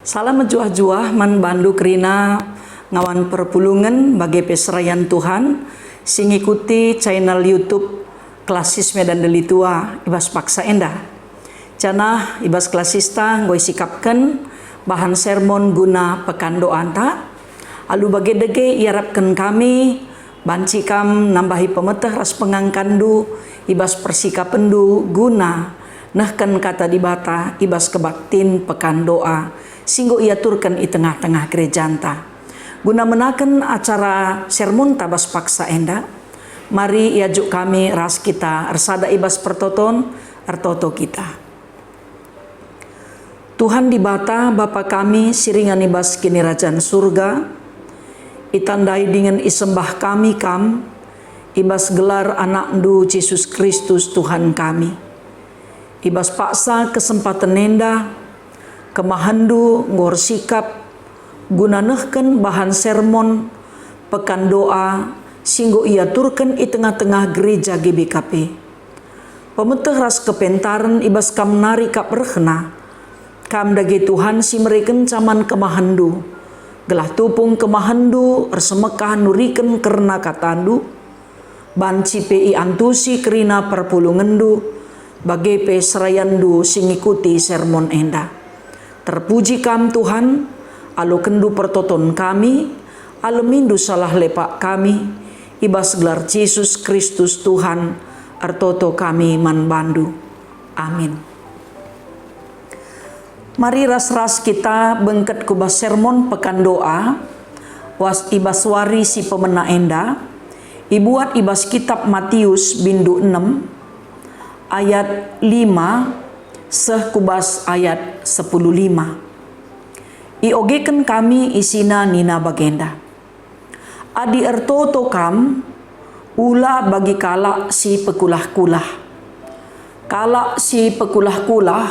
Salam menjuah-juah man bandu kerina ngawan perpulungan bagi peserayan Tuhan sing ikuti channel YouTube Klasis Medan Delitua ibas paksa endah. Canah ibas klasista ngoi sikapkan bahan sermon guna pekan doa anta. Alu bagi dege iarapkan kami banci kam nambahi pemetah ras pengangkandu ibas persikapendu guna nahkan kata dibata ibas kebaktin pekan doa singgo ia turkan i tengah-tengah gereja anta. Guna menaken acara sermon tabas paksa enda, mari iajuk kami ras kita ersada ibas pertoton ertoto kita. Tuhan dibata Bapa kami siringan ibas kini rajaan surga, itandai dengan isembah kami kam, ibas gelar anak ndu Yesus Kristus Tuhan kami. Ibas paksa kesempatan nenda, kemahandu ngor sikap guna nehken bahan sermon pekan doa singgo ia turken i tengah-tengah gereja GBKP. Pemeteh ras kepentaran ibas kam nari kap rehna kam dagi Tuhan si mereken caman kemahandu gelah tupung kemahandu ersemekah nuriken kerna katandu banci pi antusi kerina perpulungendu bagi pe serayandu sing ikuti sermon enda. Terpuji kam Tuhan, alu kendu pertoton kami, alu mindu salah lepak kami, ibas gelar Yesus Kristus Tuhan, artoto kami man bandu. Amin. Mari ras-ras kita bengket kubas sermon pekan doa, was ibas wari si pemena enda, ibuat ibas kitab Matius bindu 6, ayat 5, kubas ayat 10:5. Iogekan kami isina nina bagenda. Adi ertoto kam ula bagi kalak si pekulah-kulah. Kalak si pekulah-kulah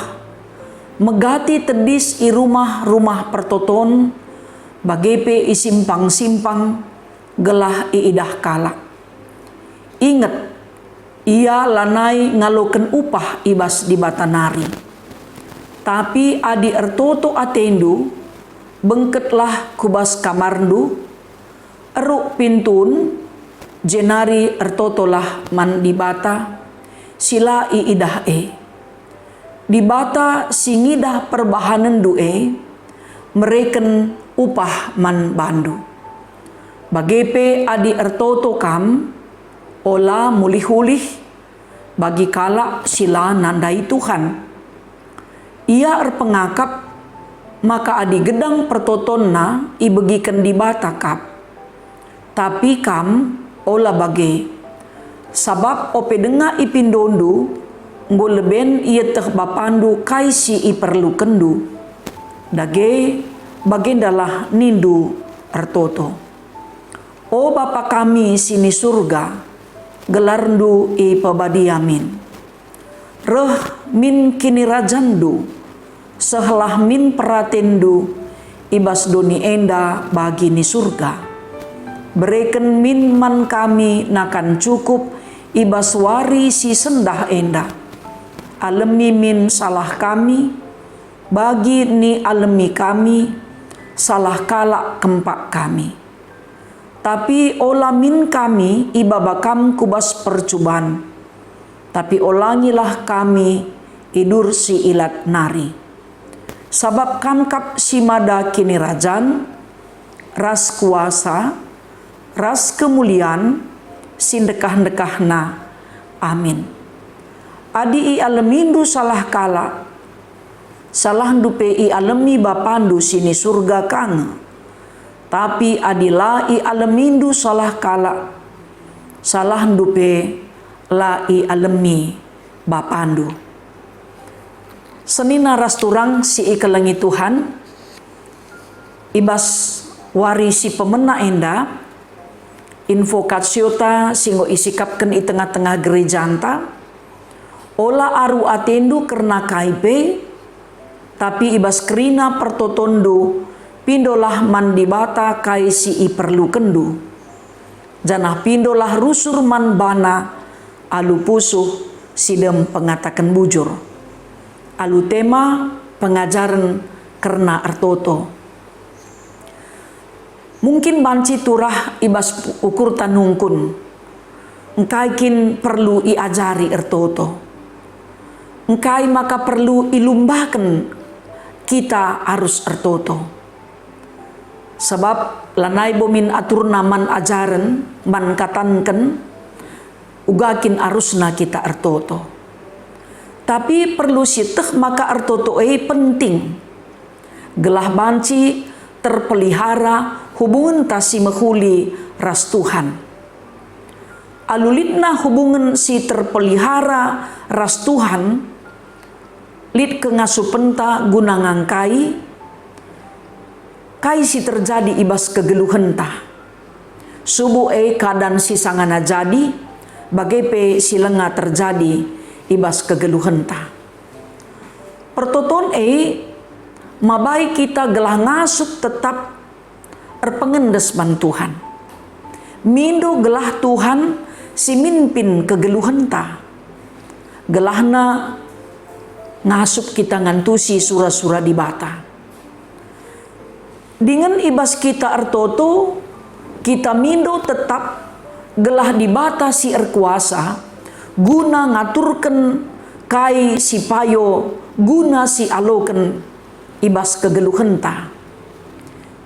megati tedis i rumah-rumah pertoton bagepe i simpang-simpang gelah i idah kalak. Ingat ia lanai ngaloken upah ibas di batanari. Tapi adi ertoto atendu, bengketlah kubas kamarndu, eruk pintun, jenari ertotolah man di bata, sila i idah e. Di bata singidah perbahanan du e, mereken upah man bandu. Bagepe adi ertoto kam, ola mulih-hulih bagi kalak sila nandai Tuhan. Ia erpengakap maka adi gedang pertotonna ibegikan di batakap. Tapi kam ola bage sabab ope denga ipindondu nggo leben ia teh bapandu kaisi iperlukendu. Dage bagendalah nindu ertoto. O Bapa kami sini surga, gelarndu i pabadiamin. Reh min kini rajandu, sehelah min peratendu, ibas doni enda bagi ni surga. Bereken min man kami nakan cukup, ibas wari si sendah enda. Alemi min salah kami, bagi ni alemi kami, salah kalak kempak kami. Tapi olamin kami ibabakam kubas percubaan. Tapi olangilah kami idur si ilat nari. Sabab kamkap si mada kini rajan, ras kuasa, ras kemuliaan, sindekah-dekahna. Amin. Adi i alemindu salah kala, salah dupe i alemi bapandu sini surga kange. Tapi adila i alemindu salah kala, salah dupe la i alemi bapandu. Senina rasturang si ikelengi Tuhan, ibas wari si pemena enda, invokasiota singgo isikapkan i tengah-tengah gereja anta, ola aru atendu kerna kaipe, tapi ibas kerina pertotondo, pindolah mandibata kaisi i perlu kendu. Janah pindolah rusur man bana alu pusuh sidem pengatakan bujur. Alu tema pengajaran karena artoto. Mungkin banci turah ibas ukur tanungkun, engkai kin perlu iajari artoto. Engkai maka perlu ilumbahkan kita harus artoto. Sebab lanai bomin atur naman ajaran man katanken ugakin arusna kita artoto. Tapi perlu siteh maka artoto penting. Gelah banci terpelihara hubungan tasi mehuli ras Tuhan. Alulitna hubungan si terpelihara ras Tuhan lid kengasupenta guna ngangkai kai si terjadi ibas kegeluhenta. Subuh kadan si sangana jadi bagai pe si lenga terjadi ibas kegeluhenta. Pertoton mabai kita gelah ngasup tetap erpengendes man Tuhan. Mindo gelah Tuhan si mimpin kegeluhenta. Gelahna ngasup kita ngantusi surah-surah di bata. Dengan ibas kita artoto, kita mindo tetap gelah di bata si erkuasa, guna ngaturkan kai si payo, guna si aloken ibas kegeluhenta.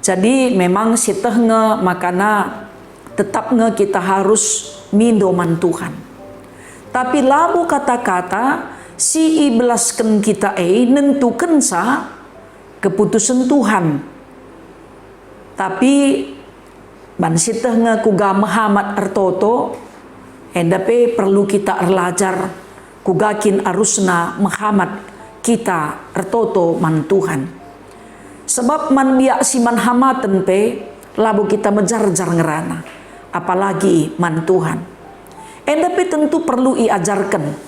Jadi memang siteh nge makana tetap nge kita harus mindo man Tuhan. Tapi labu kata-kata si ibelaskan kita nentukan sa keputusan Tuhan. Tapi ban siteh nge kuga Muhammad artoto endape perlu kita erlajar kugakin arusna Muhammad kita artoto man Tuhan. Sebab man biak si man hamaten pe labu kita menjarjar ngerana apalagi man Tuhan. Endape tentu perlu iajarkan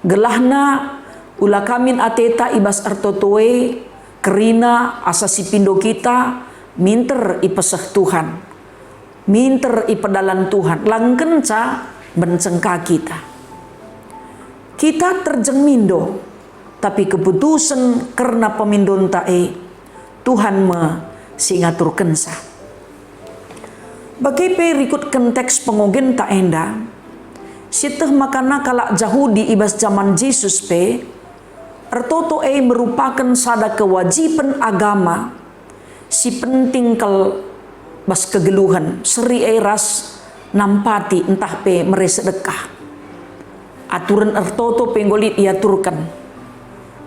gelahna ula kamin ateta ibas artotoe kerina asasi pindo kita minter ipeseh Tuhan, minter ipedalan Tuhan, langken ca bencengka kita. Kita terjeng mindo, tapi keputusan karena pemindon tae Tuhan me singatur kensa. Bagai perikut konteks pengogen tak enda, siteh makana kalak Yahudi ibas zaman Yesus pe, artoto merupakan sada kewajiban agama si penting kal bas kegeluhan seri ras nampati entah pe meresedekah. Aturan artoto pe ngolit iaturkan.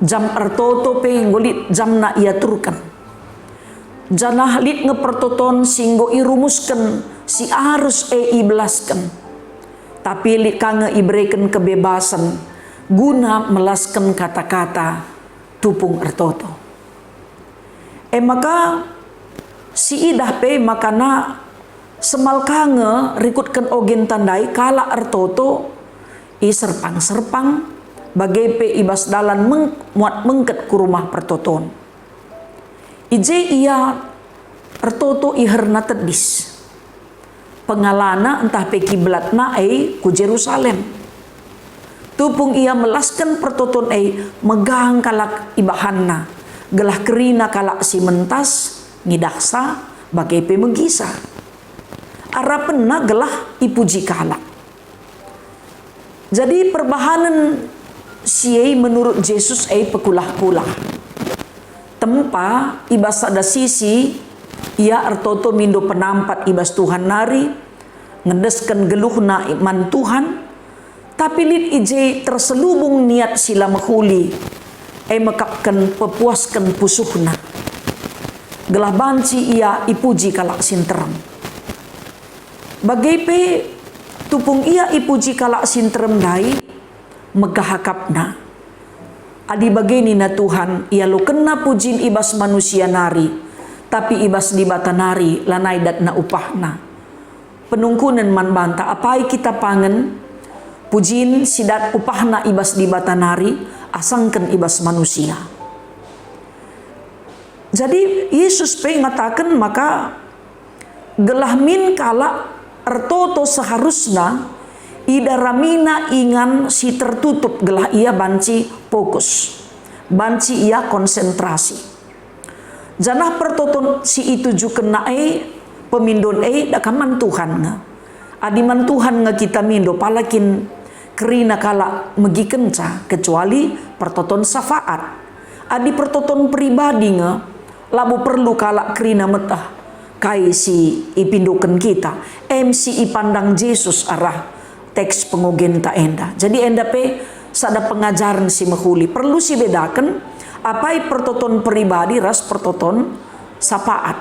Jam artoto pe ngolit jamna iaturkan. Janah lit ngepertoton singgo irumuskan si arus ibelaskan. Tapi lit kange iberikan kebebasan guna melaskan kata-kata tupung artoto. Maka si idah pe makana semal kange rikutkan ogen tandai kala artoto serpang-serpang bagai pe ibas dalan muat mengket ku rumah pertoton. Ije ia artoto iherna tedis. Pengalana entah pe kiblatna ku Jerusalem. Tupung ia melaskan pertoton megang kalak ibahanna. Gelah kerina kalak si mentas ngidaksa bagai pe megisa. Arapenna gelah ipuji kalak. Jadi perbahanan siei menurut Yesus pekulah-kulah. Tempa ibas ada sisi ia artoto mindo penampat ibas Tuhan nari ngedeskan geluhna iman Tuhan. Tapi lit ije terselubung niat sila mehuli mekapkan pepuaskan pusuhna. Gelah banci ia ipuji kalak sinterem. Bagai pe tupung ia ipuji kalak sinterem dai megahakapna. Adi bageni na Tuhan ia lo kena pujin ibas manusia nari, tapi ibas di bata nari lanai dat na upahna. Penungkunan man banta apai kita pangen pujin sidat upahna ibas di bata nari asangkan ibas manusia. Jadi Yesus pe ngatakan maka gelah min kala ertoto seharusnya ida ramina ingan si tertutup gelah ia banci fokus, banci ia konsentrasi. Janah pertoton si itu juga nae pemindon dakaman Tuhan nga. Adiman Tuhan nga kita mindo palakin kerina kala megi kenca kecuali pertoton syafaat. Adi pertoton pribadi nga labu perlu kala kerina metah kai si ipindukan kita. MC ipandang Yesus arah teks pengogen ta enda. Jadi enda pe sada pengajaran si mahuli perlu si bedakan apai pertoton pribadi ras pertoton sapaat.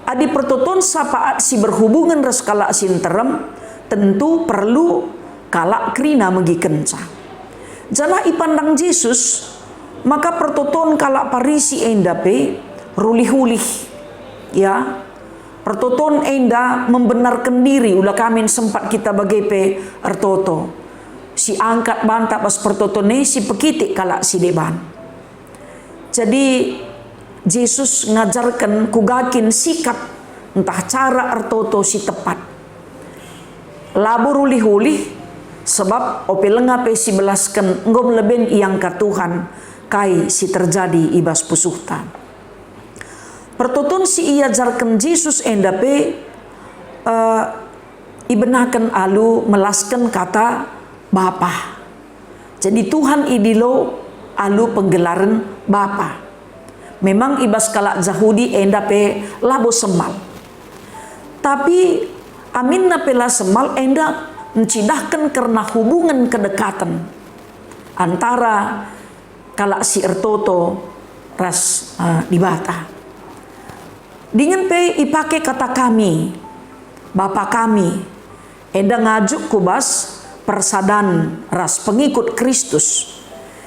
Adi pertoton sapaat si berhubungan ras kala sinterem tentu perlu kala krina megi kenca. Jana ipandang Yesus maka pertoton kala parisi enda pe rulih-hulih ya. Pertoton enda membenarkan diri ulah kamin sempat kita bagai pe ertoto. Si angkat banta pas pertotone si pekitik kala si deban. Jadi Yesus ngajarkan kugakin sikap entah cara ertoto si tepat. Labu rulih-hulih sebab ope lengape si belaskan ngom leben iang ka Tuhan kai si terjadi ibas pusuhta. Pertoton si iajarkan Yesus endape ibenakan alu melaskan kata Bapa. Jadi Tuhan idilo alu penggelaran Bapa. Memang ibas kala Yahudi endape labo semal. Tapi amin napela semal enda mencidahkan karena hubungan kedekatan antara kala si ertoto ras dibata. Dengan pe ipake kata kami, Bapa kami, enda ngajuk kubas persadan ras pengikut Kristus,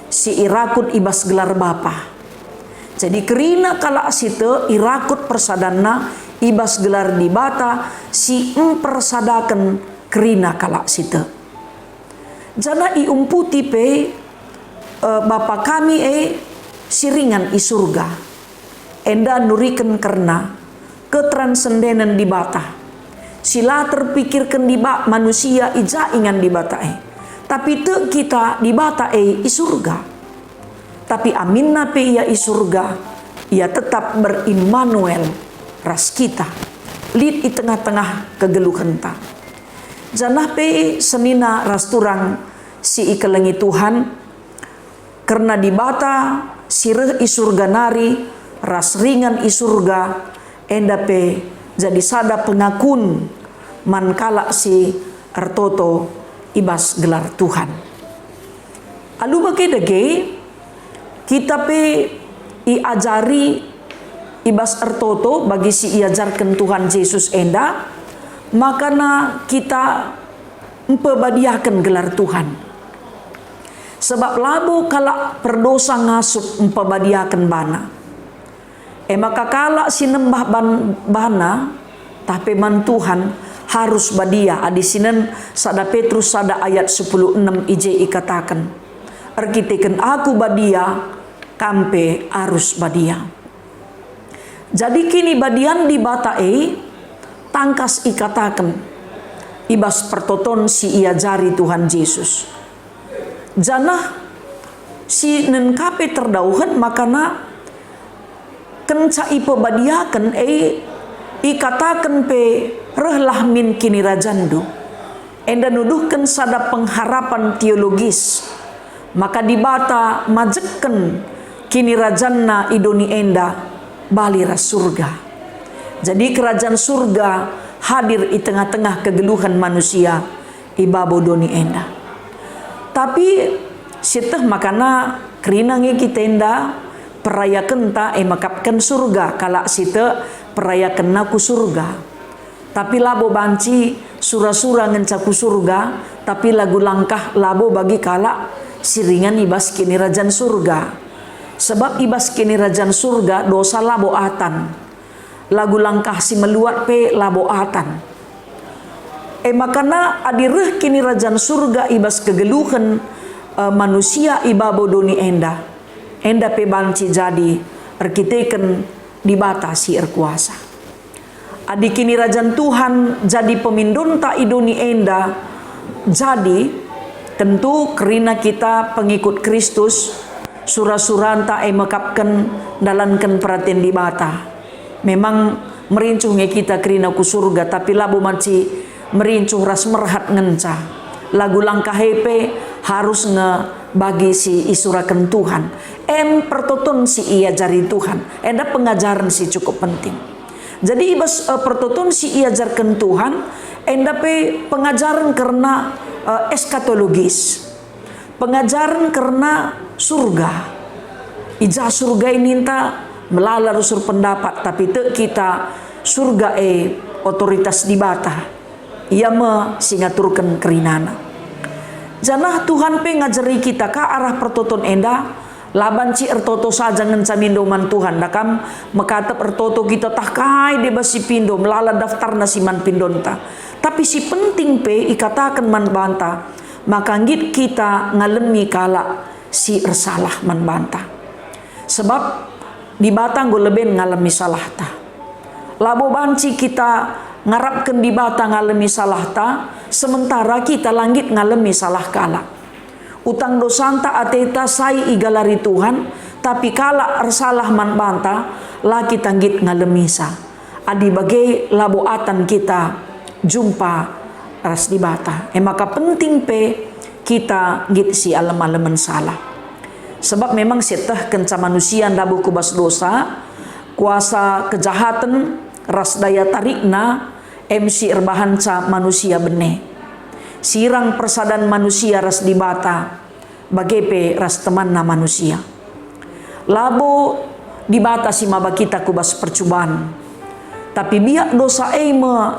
si irakut ibas gelar Bapa. Jadi kerina kala site irakut persadanna ibas gelar dibata si empersadakan kerina kala site. Jana iumputi pe Bapa kami siringan i surga. Enda nurikan karena ketransendenan dibata. Sila terpikirkan diba manusia ija ingan dibata tapi te kita dibata i surga. Tapi aminna pe ia i surga, ia tetap berimmanuel ras kita. Lid i tengah-tengah kegeluhan ta. Janah pe senina ras turang si ikelengi Tuhan karena dibata sireh i surga nari ras ringan i surga endape jadi sada pengakun mankala si ertoto ibas gelar Tuhan. Alu bagi dege kita pe iajari ibas ertoto bagi si iajarkan Tuhan Yesus enda makana kita empebadiakan gelar Tuhan. Sebab labo kala perdosa ngasup empebadiakan bana. Maka kala sinembah bana tapi man Tuhan harus badia. Adi sinen sada Petrus sada ayat 10:6 ije ikatakan. Erkiteken aku badia kampe harus badia. Jadi kini badian di batae tangkas ikatakan ibas pertoton si iajari Tuhan Yesus. Janah si nenkape terdauhan makana kenca ipebadiakan ikatakan pe rehlah min kini rajandu enda nuduhkan sada pengharapan teologis maka dibata majekkan kini rajanna idoni enda bali ras surga. Jadi kerajaan surga hadir di tengah-tengah kegeluhan manusia ibabo doni enda. Tapi siteh makana kerinangi kita enda perayakan ta makapkan surga kala site perayakan naku surga. Tapi labo banci sura-sura ngencaku surga tapi lagu langkah labo bagi kala siringan ibas kini rajan surga. Sebab ibas kini rajan surga dosa labo atan. Lagu langkah si meluat pe labo atan. Makana adireh kini rajan surga ibas kegeluhan manusia ibabo doni enda. Enda pe banci jadi erkiteken dibatasi erkuasa. Adi kini rajan Tuhan jadi pemindun ta idoni enda. Jadi tentu kerina kita pengikut Kristus surah-suranta mekapkan dalankan perhatian di bata. Memang merincuhnya kita kerina ku surga, tapi labu manci merincuh ras merhat ngenca. Lagu langkah hepe harus bagi si isurakan Tuhan. Pertoton si ia jari Tuhan. Ada pengajaran si cukup penting. Jadi ibas pertoton si ia jarkan Tuhan. Endape pengajaran karena eskatologis. Pengajaran karena surga. Ijah surga ini entah melala rusur pendapat, tapi te kita surga otoritas di bata. Ia singaturkan kerinana. Janah Tuhan ngajari kita ke arah pertoton enda. Laban ci ertoto saja ngenca mindoman Tuhan. Dakam mekatap ertoto kita takai de basi pindo melala daftar nasiman pindonta. Tapi si penting ikatakan man banta. Maka ngit kita ngalemi kala si ersalah man banta. Sebab di batang gue lebih ngalami salah ta. Labo banci kita ngarapkan di batang ngalami salah ta. Sementara kita langit ngalami salah kala. Utang dosanta ateta sai igalari Tuhan, tapi kala ersalah man banta laki tanggit ngalemisa. Adi bagai labo atan kita jumpa ras di bata. Maka penting kita git si alam-alaman salah. Sebab memang setah kenca manusia dabu kubas dosa, kuasa kejahatan ras daya tarikna MC erbahanca manusia bene. Sirang persadan manusia ras di bata bagepe ras temanna manusia. Labo di bata si maba kita kubas percubaan. Tapi biak dosa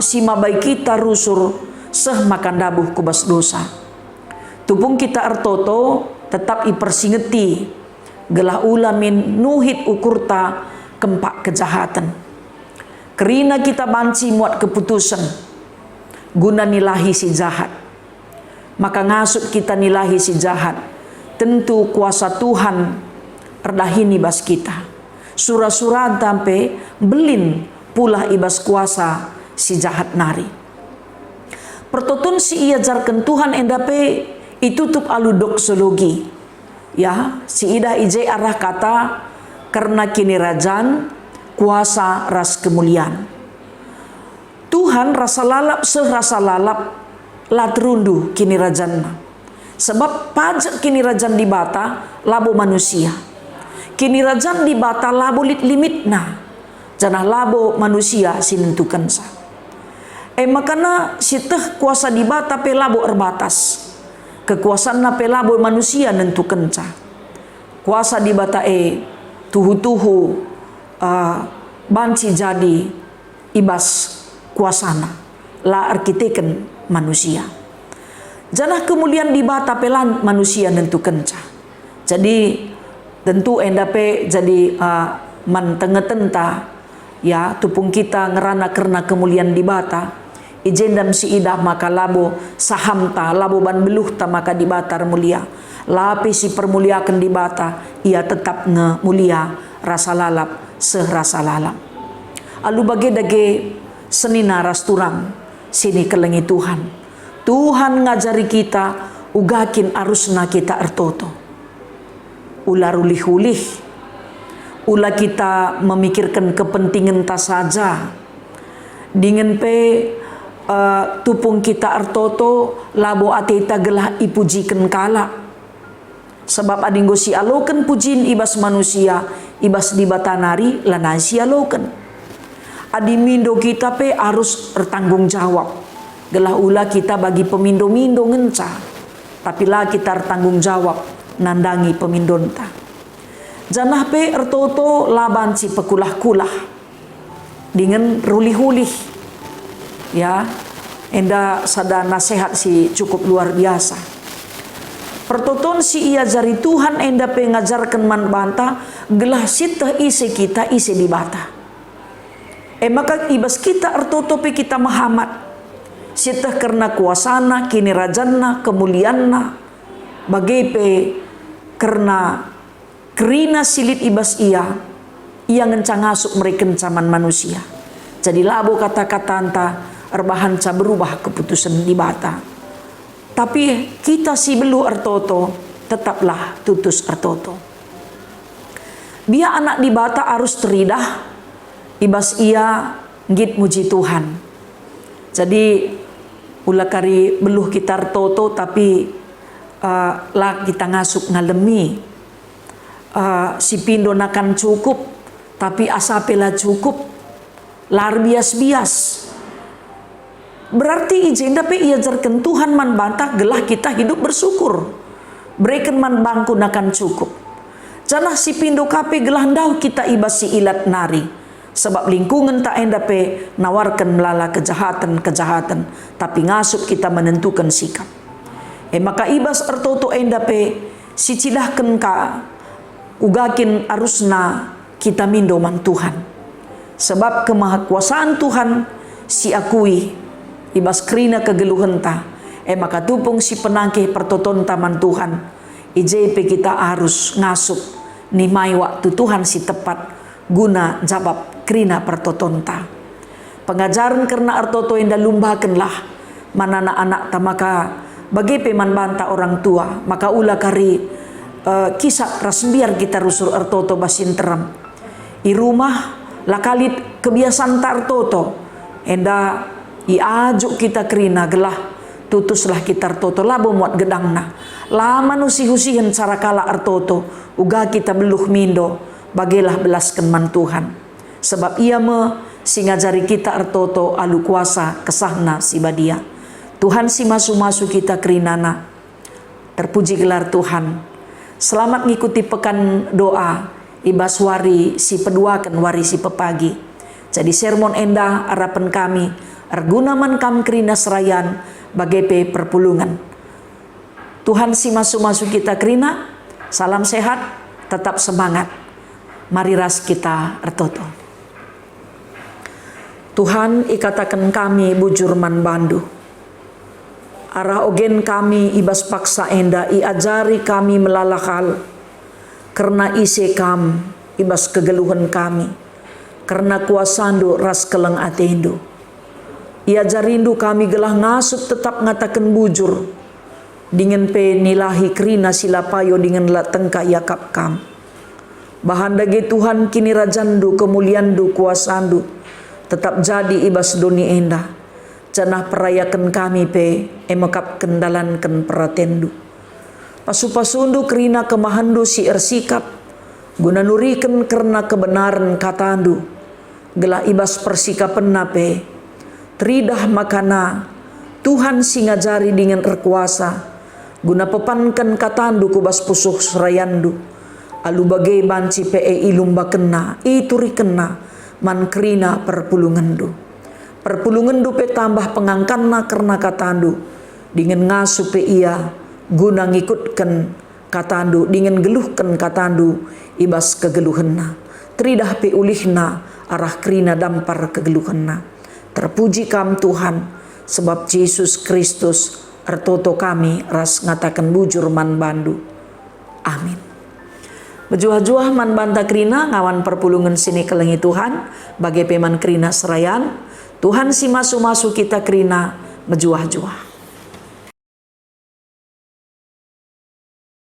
si mabai kita rusur seh makan dabuh kubas dosa. Tupung kita ertoto tetap ipersingeti gelah ulamin nuhit ukurta kempak kejahatan. Kerina kita banci muat keputusan guna nilahi si jahat. Maka ngasut kita nilahi si jahat. Tentu kuasa Tuhan erdahini bas kita. Surah-surah tampe belin pula ibas kuasa si jahat nari. Pertotun si ia jarkan Tuhan endape itutup alu doksologi. Ya, si ida ije arah kata karena kini rajan kuasa ras kemuliaan. Tuhan rasa lalap serasa lalap latrundu kini rajanna. Sebab pajak kini rajan di bata labo manusia. Kini rajan di bata labo limitna. Janah labo manusia sinentukan sa. Makana siteh kuasa di bata pe labo erbatas. Kekuasaan na pe labo manusia nentukan sa. Kuasa di bata tuhu-tuhu banci jadi ibas kuasana. La arkiteken manusia. Janah kemudian di bata pelan manusia nentukan ca. Jadi tentu endape jadi man tengetenta ya tupung kita ngerana karena kemuliaan di bata ijendam si idah maka labo saham ta labo ban beluh ta maka di bata mulia. Lapi si permuliakan di bata ia tetap mulia rasa lalap serasa lalap. Alu bage dage senina ras turang sini kelengi Tuhan. Tuhan ngajari kita ugakin arusna kita ertoto. Ulah ulih-ulih. Ulah kita memikirkan kepentingan ta saja. Dengan tupung kita ertoto labo ateta gelah ipujikan kala. Sebab adinggo si alokan pujin ibas manusia ibas di batanari lanai si alokan. Adimindo kita harus bertanggung jawab. Gelah ula kita bagi pemindo-mindo ngenca. Tapi lah kita bertanggung jawab nandangi pemindonta. Janah ertoto laban si pekulah-kulah. Dengan rulih-hulih. Ya, enda sada nasihat si cukup luar biasa. Pertoton si ia jari Tuhan enda ngajarkan man banta gelah sitah isi kita isi di bata. Maka ibas kita ertoto kita mahamat. Sitah karena kuasana, kini rajanna, kemulianna, bagepe karena kerina silit ibas ia ngencang ngasuk mereka zaman manusia. Jadi labo kata-kata anta erbahan ca berubah keputusan di bata. Tapi kita si belu ertoto tetaplah tutus ertoto. Biar anak di bata harus teridah, ibas ia ngit muji Tuhan. Jadi ulah kari beluh kita toto tapi lah kita ngasuk ngalemi si pindo nakan cukup tapi asapela cukup lar bias-bias. Berarti izin tapi ia jarkan Tuhan man bantah gelah kita hidup bersyukur. Berikan man bangku nakan cukup. Janah si pindo kape gelah ndau kita ibas si ilat nari. Sebab lingkungan tak endape nawarkan melala kejahatan-kejahatan, tapi ngasup kita menentukan sikap. Maka ibas ertoto endape si cilahkan ka ugakin arusna kita mindoman Tuhan. Sebab kemahakuasaan Tuhan si akui ibas krina kegeluhan ta. Maka tupung si penangkih pertoton taman Tuhan. IJP kita harus ngasup nimai waktu Tuhan si tepat guna jawab krina pertotonta. Pengajaran karena artoto yang dalumbakanlah mana anak-anak tamaka bagi peman banta orang tua maka ulah kari kisah rasbiar kita rusur artoto basin teram i rumah lakalit kebiasaan ta artoto enda iajuk kita krina gelah tutuslah kita artoto labo muat gedangna lama nusi-husihan cara kala artoto uga kita beluh mindo bagilah belaskan man Tuhan. Sebab ia singajari kita artoto alu kuasa kesahna si badia. Tuhan si masu-masu kita kerinana. Terpuji gelar Tuhan. Selamat ngikuti pekan doa. Ibas wari si peduakan wari si pepagi. Jadi sermon endah harapan kami. Argunaman kam kerina serayan bagai perpulungan. Tuhan si masu-masu kita kerina. Salam sehat. Tetap semangat. Mari ras kita ertoto. Tuhan ikatakan kami bujur man bandu. Arah ogen kami ibas paksa enda iajari kami melalakal. Karena ise kam ibas kegeluhan kami. Karena kuasandu ras keleng atendu. Iajarindu kami gelah ngasup tetap ngatakan bujur. Dengan pe nilahi krina silapayo dengan latengka yakap kam. Bahan dagi Tuhan kini rajandu kemuliandu kuasandu tetap jadi ibas doni enda. Janah perayakan kami pe emekap kendalankan peratendu. Pasu-pasundu kerina kemahandu si ersikap guna nurikan karena kebenaran katandu. Gelah ibas persikapan nape teridah makana Tuhan si ngajari dengan erkuasa guna pepankan katandu kubas pusuh serayandu. Alu bagai banci pe ilumba kena ituri kena man krina perpulungandu. Perpulungandu pe tambah pengangkanna karena katandu dengan ngasu pe ia guna ngikutkan katandu dengan geluhkan katandu ibas kegeluhanna. Teridah pe ulihna arah krina dampar kegeluhanna. Terpuji kam Tuhan sebab Yesus Kristus ertoto kami ras ngatakan bujur man bandu. Amin. Bejuah-juah man banta krina ngawan perpulungan sini kelengi Tuhan bagai peman krina serayan Tuhan si masu-masu kita krina bejuah-juah.